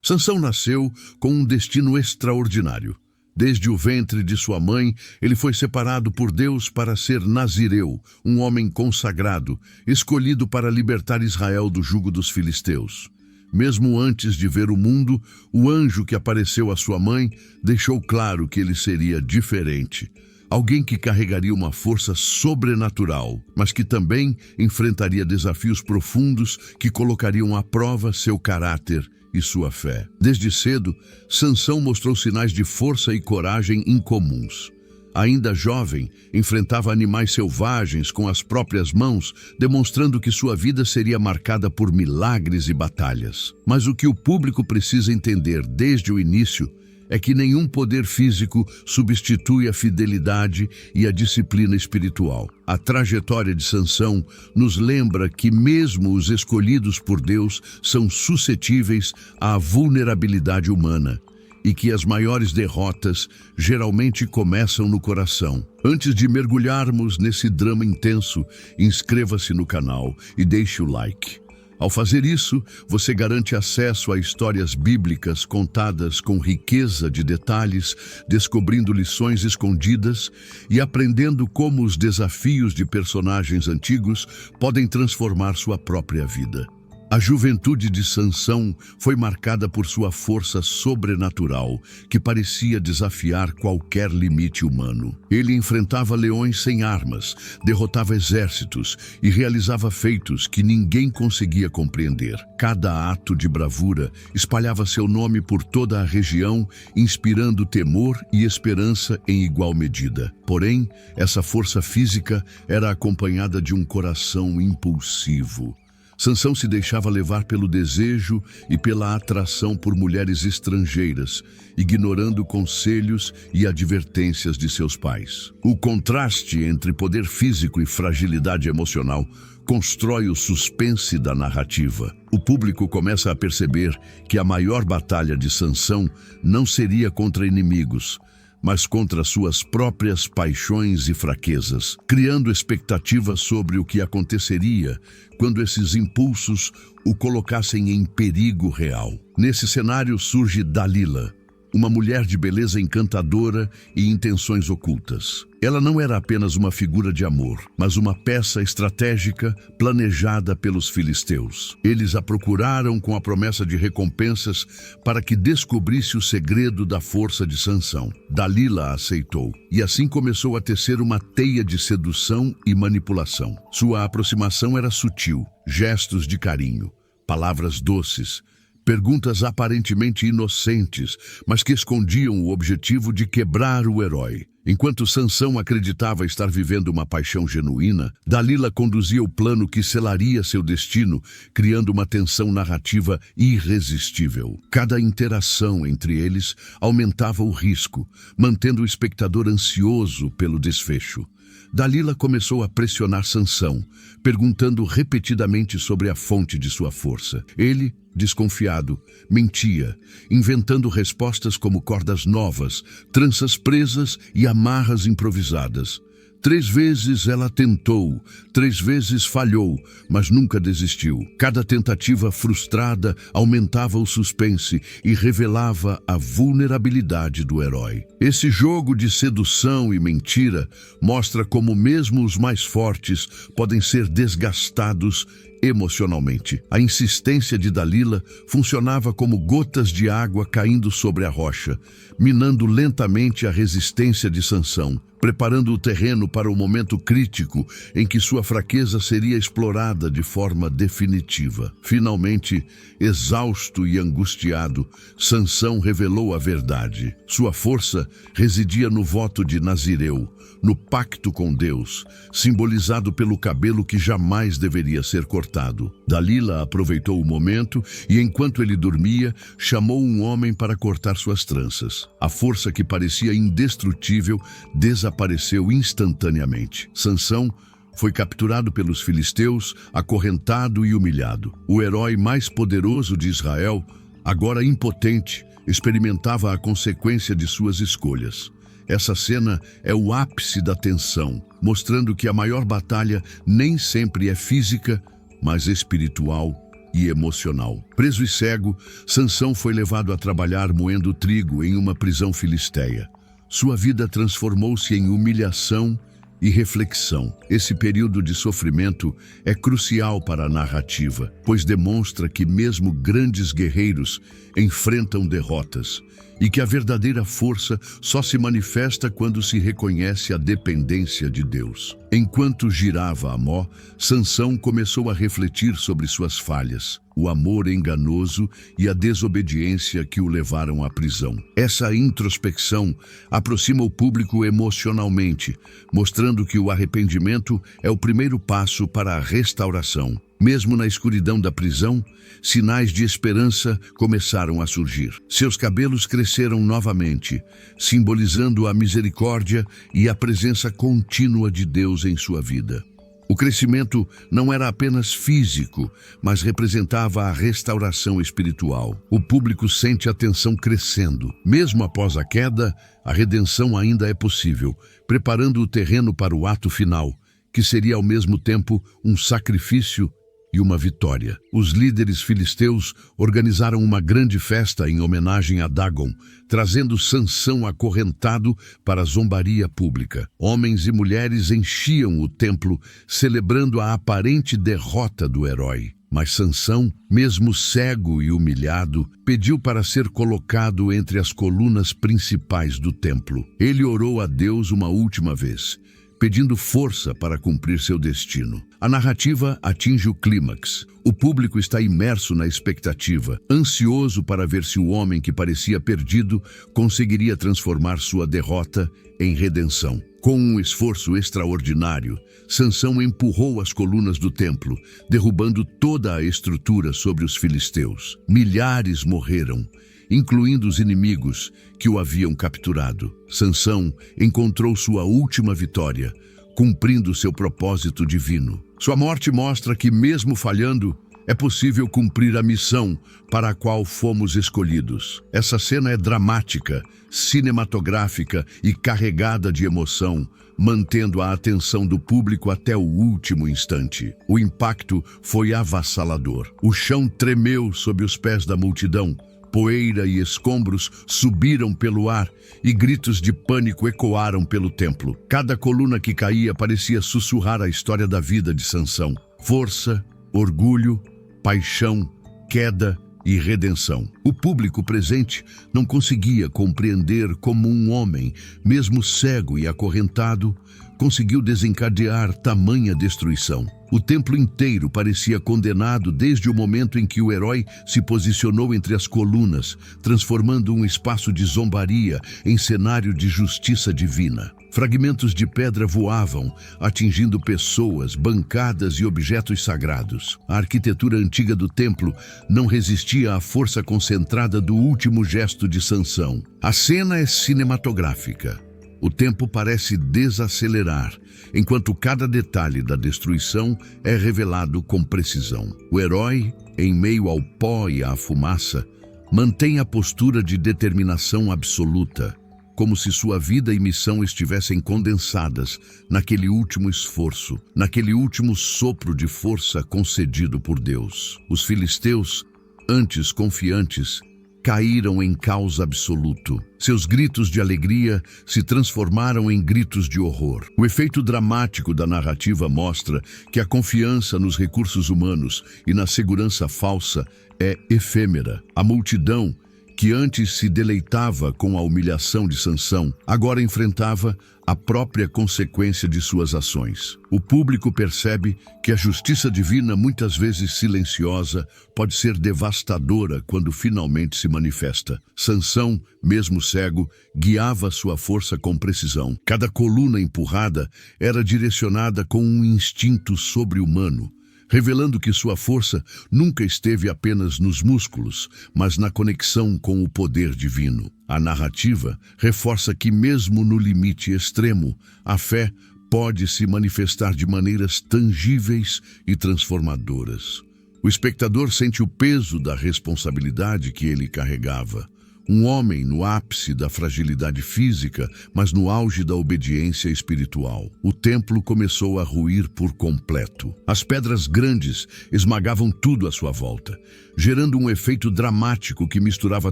Sansão nasceu com um destino extraordinário. Desde o ventre de sua mãe, ele foi separado por Deus para ser nazireu, um homem consagrado, escolhido para libertar Israel do jugo dos filisteus. Mesmo antes de ver o mundo, o anjo que apareceu à sua mãe deixou claro que ele seria diferente. Alguém que carregaria uma força sobrenatural, mas que também enfrentaria desafios profundos que colocariam à prova seu caráter e sua fé. Desde cedo, Sansão mostrou sinais de força e coragem incomuns. Ainda jovem, enfrentava animais selvagens com as próprias mãos, demonstrando que sua vida seria marcada por milagres e batalhas. Mas o que o público precisa entender desde o início é que nenhum poder físico substitui a fidelidade e a disciplina espiritual. A trajetória de Sansão nos lembra que mesmo os escolhidos por Deus são suscetíveis à vulnerabilidade humana e que as maiores derrotas geralmente começam no coração. Antes de mergulharmos nesse drama intenso, inscreva-se no canal e deixe o like. Ao fazer isso, você garante acesso a histórias bíblicas contadas com riqueza de detalhes, descobrindo lições escondidas e aprendendo como os desafios de personagens antigos podem transformar sua própria vida. A juventude de Sansão foi marcada por sua força sobrenatural, que parecia desafiar qualquer limite humano. Ele enfrentava leões sem armas, derrotava exércitos e realizava feitos que ninguém conseguia compreender. Cada ato de bravura espalhava seu nome por toda a região, inspirando temor e esperança em igual medida. Porém, essa força física era acompanhada de um coração impulsivo. Sansão se deixava levar pelo desejo e pela atração por mulheres estrangeiras, ignorando conselhos e advertências de seus pais. O contraste entre poder físico e fragilidade emocional constrói o suspense da narrativa. O público começa a perceber que a maior batalha de Sansão não seria contra inimigos, mas contra suas próprias paixões e fraquezas, criando expectativas sobre o que aconteceria quando esses impulsos o colocassem em perigo real. Nesse cenário surge Dalila, uma mulher de beleza encantadora e intenções ocultas. Ela não era apenas uma figura de amor, mas uma peça estratégica planejada pelos filisteus. Eles a procuraram com a promessa de recompensas para que descobrisse o segredo da força de Sansão. Dalila aceitou, e assim começou a tecer uma teia de sedução e manipulação. Sua aproximação era sutil, gestos de carinho, palavras doces, perguntas aparentemente inocentes, mas que escondiam o objetivo de quebrar o herói. Enquanto Sansão acreditava estar vivendo uma paixão genuína, Dalila conduzia o plano que selaria seu destino, criando uma tensão narrativa irresistível. Cada interação entre eles aumentava o risco, mantendo o espectador ansioso pelo desfecho. Dalila começou a pressionar Sansão, perguntando repetidamente sobre a fonte de sua força. Ele, desconfiado, mentia, inventando respostas como cordas novas, tranças presas e amarras improvisadas. 3 vezes ela tentou, 3 vezes falhou, mas nunca desistiu. Cada tentativa frustrada aumentava o suspense e revelava a vulnerabilidade do herói. Esse jogo de sedução e mentira mostra como mesmo os mais fortes podem ser desgastados emocionalmente. A insistência de Dalila funcionava como gotas de água caindo sobre a rocha, minando lentamente a resistência de Sansão, preparando o terreno para o momento crítico em que sua fraqueza seria explorada de forma definitiva. Finalmente, exausto e angustiado, Sansão revelou a verdade. Sua força residia no voto de Nazireu, no pacto com Deus, simbolizado pelo cabelo que jamais deveria ser cortado. Dalila aproveitou o momento e, enquanto ele dormia, chamou um homem para cortar suas tranças. A força que parecia indestrutível desapareceu instantaneamente. Sansão foi capturado pelos filisteus, acorrentado e humilhado. O herói mais poderoso de Israel, agora impotente, experimentava a consequência de suas escolhas. Essa cena é o ápice da tensão, mostrando que a maior batalha nem sempre é física, mas espiritual e emocional. Preso e cego, Sansão foi levado a trabalhar moendo trigo em uma prisão filisteia. Sua vida transformou-se em humilhação e reflexão. Esse período de sofrimento é crucial para a narrativa, pois demonstra que mesmo grandes guerreiros enfrentam derrotas e que a verdadeira força só se manifesta quando se reconhece a dependência de Deus. Enquanto girava Amó, Sansão começou a refletir sobre suas falhas, o amor enganoso e a desobediência que o levaram à prisão. Essa introspecção aproxima o público emocionalmente, mostrando que o arrependimento é o primeiro passo para a restauração. Mesmo na escuridão da prisão, sinais de esperança começaram a surgir. Seus cabelos cresceram novamente, simbolizando a misericórdia e a presença contínua de Deus em sua vida. O crescimento não era apenas físico, mas representava a restauração espiritual. O público sente a tensão crescendo. Mesmo após a queda, a redenção ainda é possível, preparando o terreno para o ato final, que seria ao mesmo tempo um sacrifício e uma vitória. Os líderes filisteus organizaram uma grande festa em homenagem a Dagon, trazendo Sansão acorrentado para a zombaria pública. Homens e mulheres enchiam o templo, celebrando a aparente derrota do herói. Mas Sansão, mesmo cego e humilhado, pediu para ser colocado entre as colunas principais do templo. Ele orou a Deus uma última vez, pedindo força para cumprir seu destino. A narrativa atinge o clímax. O público está imerso na expectativa, ansioso para ver se o homem que parecia perdido conseguiria transformar sua derrota em redenção. Com um esforço extraordinário, Sansão empurrou as colunas do templo, derrubando toda a estrutura sobre os filisteus. Milhares morreram, incluindo os inimigos que o haviam capturado. Sansão encontrou sua última vitória, cumprindo seu propósito divino. Sua morte mostra que, mesmo falhando, é possível cumprir a missão para a qual fomos escolhidos. Essa cena é dramática, cinematográfica e carregada de emoção, mantendo a atenção do público até o último instante. O impacto foi avassalador. O chão tremeu sob os pés da multidão. Poeira e escombros subiram pelo ar e gritos de pânico ecoaram pelo templo. Cada coluna que caía parecia sussurrar a história da vida de Sansão. Força, orgulho, paixão, queda e redenção. O público presente não conseguia compreender como um homem, mesmo cego e acorrentado, conseguiu desencadear tamanha destruição. O templo inteiro parecia condenado desde o momento em que o herói se posicionou entre as colunas, transformando um espaço de zombaria em cenário de justiça divina. Fragmentos de pedra voavam, atingindo pessoas, bancadas e objetos sagrados. A arquitetura antiga do templo não resistia à força concentrada do último gesto de Sansão. A cena é cinematográfica. O tempo parece desacelerar, enquanto cada detalhe da destruição é revelado com precisão. O herói, em meio ao pó e à fumaça, mantém a postura de determinação absoluta, como se sua vida e missão estivessem condensadas naquele último esforço, naquele último sopro de força concedido por Deus. Os filisteus, antes confiantes, caíram em caos absoluto. Seus gritos de alegria se transformaram em gritos de horror. O efeito dramático da narrativa mostra que a confiança nos recursos humanos e na segurança falsa é efêmera. A multidão, que antes se deleitava com a humilhação de Sansão, agora enfrentava a própria consequência de suas ações. O público percebe que a justiça divina, muitas vezes silenciosa, pode ser devastadora quando finalmente se manifesta. Sansão, mesmo cego, guiava sua força com precisão. Cada coluna empurrada era direcionada com um instinto sobre-humano, revelando que sua força nunca esteve apenas nos músculos, mas na conexão com o poder divino. A narrativa reforça que, mesmo no limite extremo, a fé pode se manifestar de maneiras tangíveis e transformadoras. O espectador sente o peso da responsabilidade que ele carregava. Um homem no ápice da fragilidade física, mas no auge da obediência espiritual. O templo começou a ruir por completo. As pedras grandes esmagavam tudo à sua volta, gerando um efeito dramático que misturava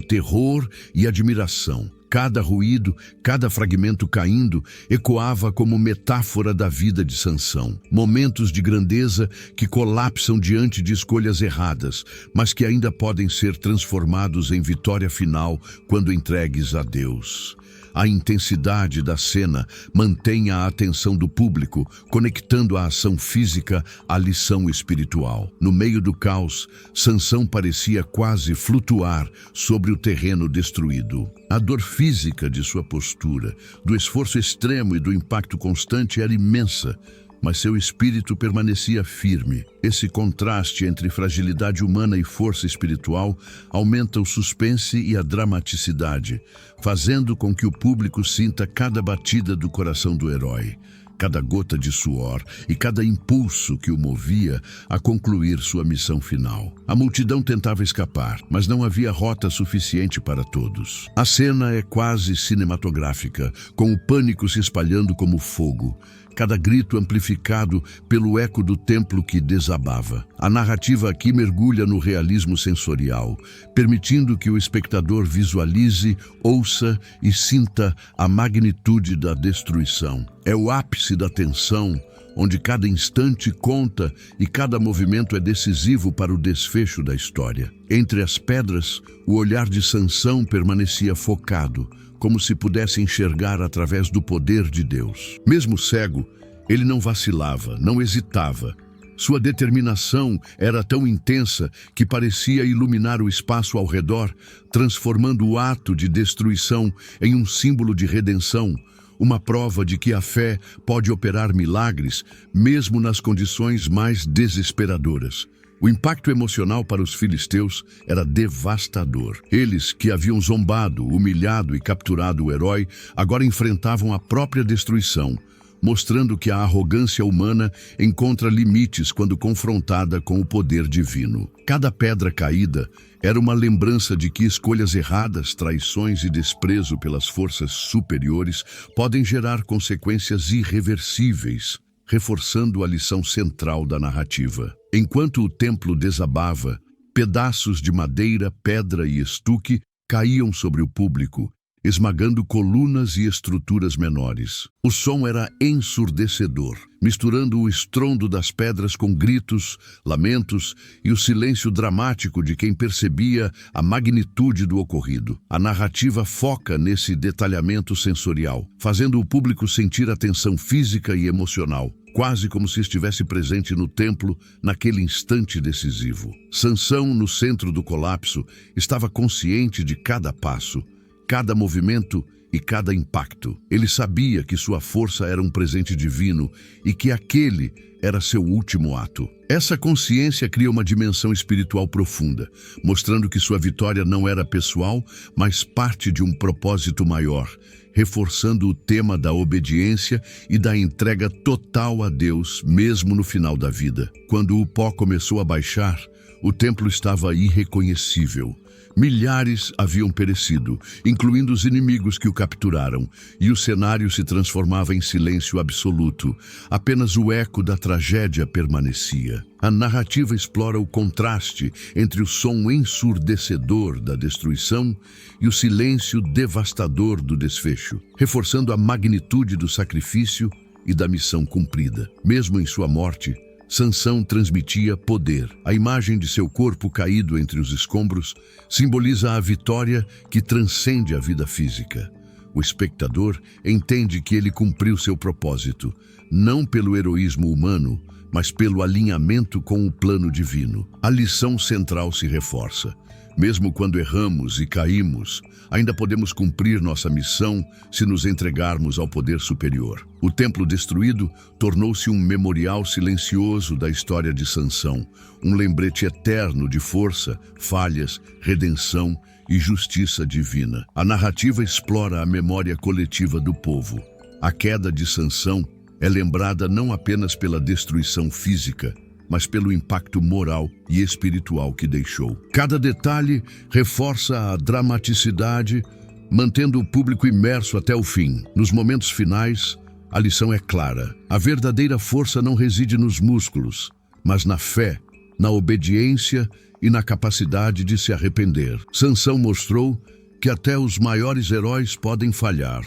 terror e admiração. Cada ruído, cada fragmento caindo, ecoava como metáfora da vida de Sansão. Momentos de grandeza que colapsam diante de escolhas erradas, mas que ainda podem ser transformados em vitória final quando entregues a Deus. A intensidade da cena mantém a atenção do público, conectando a ação física à lição espiritual. No meio do caos, Sansão parecia quase flutuar sobre o terreno destruído. A dor física de sua postura, do esforço extremo e do impacto constante era imensa, mas seu espírito permanecia firme. Esse contraste entre fragilidade humana e força espiritual aumenta o suspense e a dramaticidade, fazendo com que o público sinta cada batida do coração do herói, cada gota de suor e cada impulso que o movia a concluir sua missão final. A multidão tentava escapar, mas não havia rota suficiente para todos. A cena é quase cinematográfica, com o pânico se espalhando como fogo, cada grito amplificado pelo eco do templo que desabava. A narrativa aqui mergulha no realismo sensorial, permitindo que o espectador visualize, ouça e sinta a magnitude da destruição. É o ápice da tensão, onde cada instante conta e cada movimento é decisivo para o desfecho da história. Entre as pedras, o olhar de Sansão permanecia focado, como se pudesse enxergar através do poder de Deus. Mesmo cego, ele não vacilava, não hesitava. Sua determinação era tão intensa que parecia iluminar o espaço ao redor, transformando o ato de destruição em um símbolo de redenção, uma prova de que a fé pode operar milagres, mesmo nas condições mais desesperadoras. O impacto emocional para os filisteus era devastador. Eles, que haviam zombado, humilhado e capturado o herói, agora enfrentavam a própria destruição, mostrando que a arrogância humana encontra limites quando confrontada com o poder divino. Cada pedra caída era uma lembrança de que escolhas erradas, traições e desprezo pelas forças superiores podem gerar consequências irreversíveis, reforçando a lição central da narrativa. Enquanto o templo desabava, pedaços de madeira, pedra e estuque caíam sobre o público, esmagando colunas e estruturas menores. O som era ensurdecedor, misturando o estrondo das pedras com gritos, lamentos e o silêncio dramático de quem percebia a magnitude do ocorrido. A narrativa foca nesse detalhamento sensorial, fazendo o público sentir a tensão física e emocional, quase como se estivesse presente no templo naquele instante decisivo. Sansão, no centro do colapso, estava consciente de cada passo, cada movimento e cada impacto. Ele sabia que sua força era um presente divino e que aquele era seu último ato. Essa consciência cria uma dimensão espiritual profunda, mostrando que sua vitória não era pessoal, mas parte de um propósito maior, reforçando o tema da obediência e da entrega total a Deus, mesmo no final da vida. Quando o pó começou a baixar, o templo estava irreconhecível. Milhares haviam perecido, incluindo os inimigos que o capturaram, e o cenário se transformava em silêncio absoluto. Apenas o eco da tragédia permanecia. A narrativa explora o contraste entre o som ensurdecedor da destruição e o silêncio devastador do desfecho, reforçando a magnitude do sacrifício e da missão cumprida. Mesmo em sua morte, Sansão transmitia poder. A imagem de seu corpo caído entre os escombros simboliza a vitória que transcende a vida física. O espectador entende que ele cumpriu seu propósito, não pelo heroísmo humano, mas pelo alinhamento com o plano divino. A lição central se reforça. Mesmo quando erramos e caímos, ainda podemos cumprir nossa missão se nos entregarmos ao poder superior. O templo destruído tornou-se um memorial silencioso da história de Sansão, um lembrete eterno de força, falhas, redenção e justiça divina. A narrativa explora a memória coletiva do povo. A queda de Sansão é lembrada não apenas pela destruição física, mas pelo impacto moral e espiritual que deixou. Cada detalhe reforça a dramaticidade, mantendo o público imerso até o fim. Nos momentos finais, a lição é clara. A verdadeira força não reside nos músculos, mas na fé, na obediência e na capacidade de se arrepender. Sansão mostrou que até os maiores heróis podem falhar,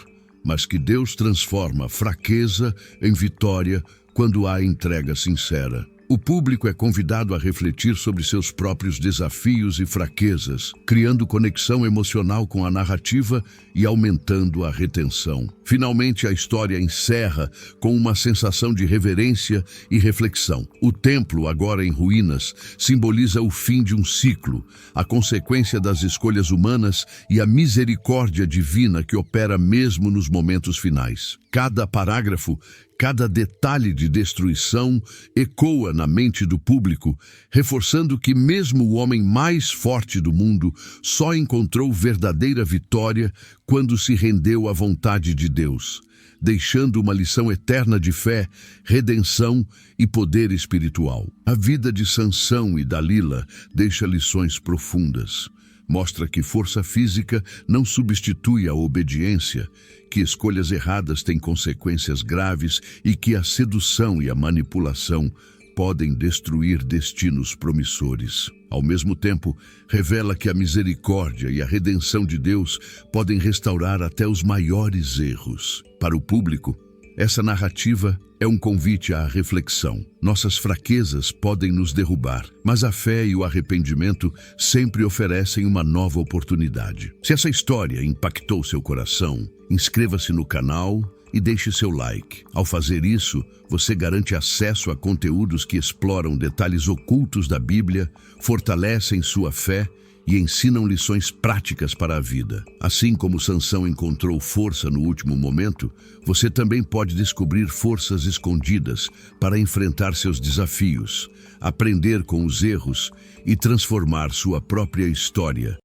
mas que Deus transforma fraqueza em vitória quando há entrega sincera. O público é convidado a refletir sobre seus próprios desafios e fraquezas, criando conexão emocional com a narrativa e aumentando a retenção. Finalmente, a história encerra com uma sensação de reverência e reflexão. O templo, agora em ruínas, simboliza o fim de um ciclo, a consequência das escolhas humanas e a misericórdia divina que opera mesmo nos momentos finais. Cada parágrafo, cada detalhe de destruição ecoa na mente do público, reforçando que mesmo o homem mais forte do mundo só encontrou verdadeira vitória quando se rendeu à vontade de Deus, deixando uma lição eterna de fé, redenção e poder espiritual. A vida de Sansão e Dalila deixa lições profundas. Mostra que força física não substitui a obediência, que escolhas erradas têm consequências graves e que a sedução e a manipulação podem destruir destinos promissores. Ao mesmo tempo, revela que a misericórdia e a redenção de Deus podem restaurar até os maiores erros. Para o público, essa narrativa é um convite à reflexão. Nossas fraquezas podem nos derrubar, mas a fé e o arrependimento sempre oferecem uma nova oportunidade. Se essa história impactou seu coração, inscreva-se no canal e deixe seu like. Ao fazer isso, você garante acesso a conteúdos que exploram detalhes ocultos da Bíblia, fortalecem sua fé e ensinam lições práticas para a vida. Assim como Sansão encontrou força no último momento, você também pode descobrir forças escondidas para enfrentar seus desafios, aprender com os erros e transformar sua própria história.